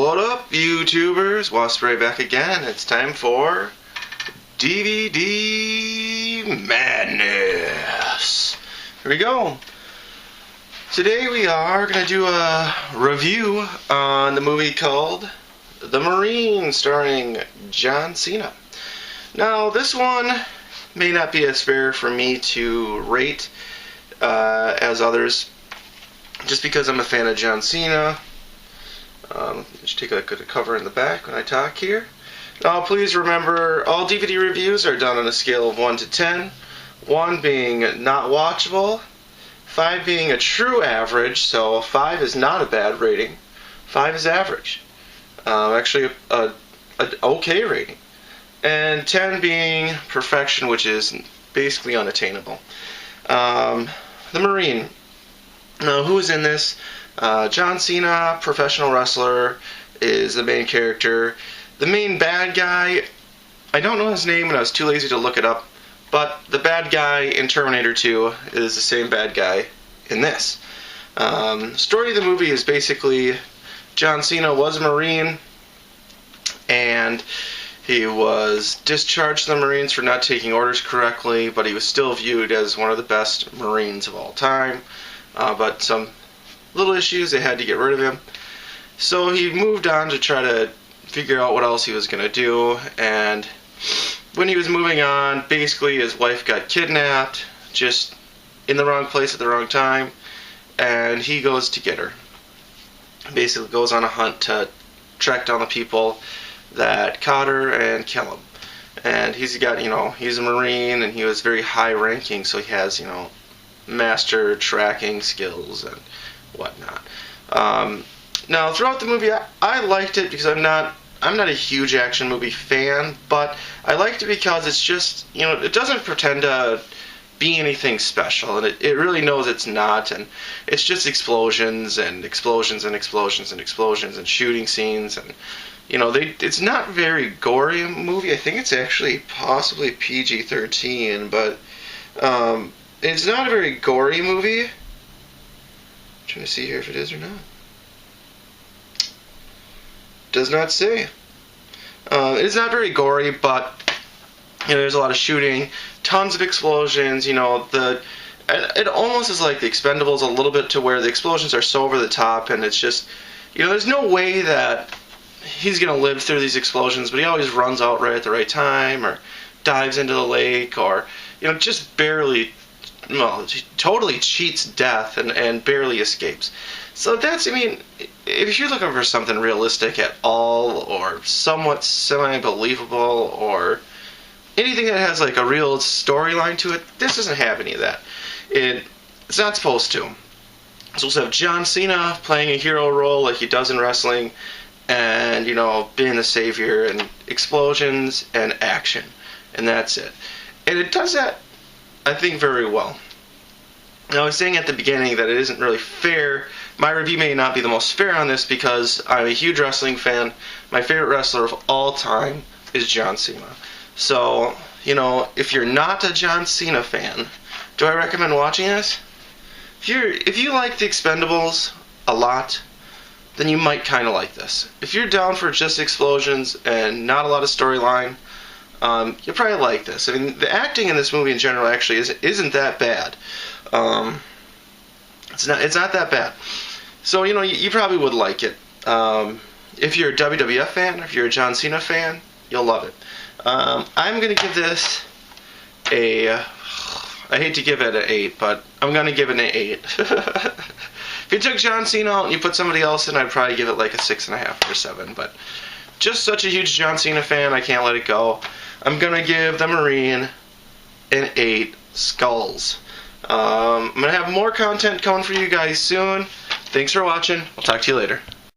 What up, YouTubers? Wasspray back again. It's time for DVD Madness. Here we go. Today we are going to do a review on the movie called The Marine, starring John Cena. Now, this one may not be as fair for me to rate as others, just because I'm a fan of John Cena. Let's take a look at the cover in the back when I talk here. Now, please remember, all DVD reviews are done on a scale of 1 to 10. 1 being not watchable, 5 being a true average, so 5 is not a bad rating. 5 is average. Actually, an okay rating. And 10 being perfection, which is basically unattainable. The Marine. Now, who's in this? John Cena, professional wrestler, is the main character. The main bad guy, I don't know his name and I was too lazy to look it up, but the bad guy in Terminator 2 is the same bad guy in this. Story of the movie is basically John Cena was a Marine, and he was discharged from the Marines for not taking orders correctly, but he was still viewed as one of the best Marines of all time. But some little issues, they had to get rid of him. So he moved on to try to figure out what else he was going to do, and when he was moving on, basically his wife got kidnapped, just in the wrong place at the wrong time, and he goes to get her. Basically goes on a hunt to track down the people that caught her and kill him. And he's got, he's a Marine, and he was very high ranking, so he has, master tracking skills and whatnot. Now, throughout the movie, I liked it because I'm not a huge action movie fan, but I liked it because it's just, it doesn't pretend to be anything special, and it really knows it's not, and it's just explosions and explosions and explosions and explosions and shooting scenes, and it's not very gory movie. I think it's actually possibly PG-13, but it's not a very gory movie. I'm trying to see here if it is or not. Does not say. It's not very gory, but there's a lot of shooting, tons of explosions. It almost is like the Expendables a little bit, to where the explosions are so over the top, and it's just, there's no way that he's gonna live through these explosions, but he always runs out right at the right time, or dives into the lake, or just barely, he totally cheats death and barely escapes. So that's, if you're looking for something realistic at all, or somewhat semi-believable, or anything that has like a real storyline to it, this doesn't have any of that. It's not supposed to. It's supposed to have John Cena playing a hero role like he does in wrestling, and, being the savior, and explosions and action. And that's it. And it does that, I think, very well. Now, I was saying at the beginning that it isn't really fair. My review may not be the most fair on this because I'm a huge wrestling fan. My favorite wrestler of all time is John Cena. So, if you're not a John Cena fan, do I recommend watching this? If you like the Expendables a lot, then you might kind of like this. If you're down for just explosions and not a lot of storyline, you'll probably like this. The acting in this movie in general actually isn't that bad. It's not that bad. So, you probably would like it. If you're a WWF fan, if you're a John Cena fan, you'll love it. I'm going to give this I hate to give it an 8, but I'm going to give it an 8. If you took John Cena out and you put somebody else in, I'd probably give it like a 6.5 or 7, but just such a huge John Cena fan, I can't let it go. I'm going to give The Marine an 8 skulls. I'm going to have more content coming for you guys soon. Thanks for watching. I'll talk to you later.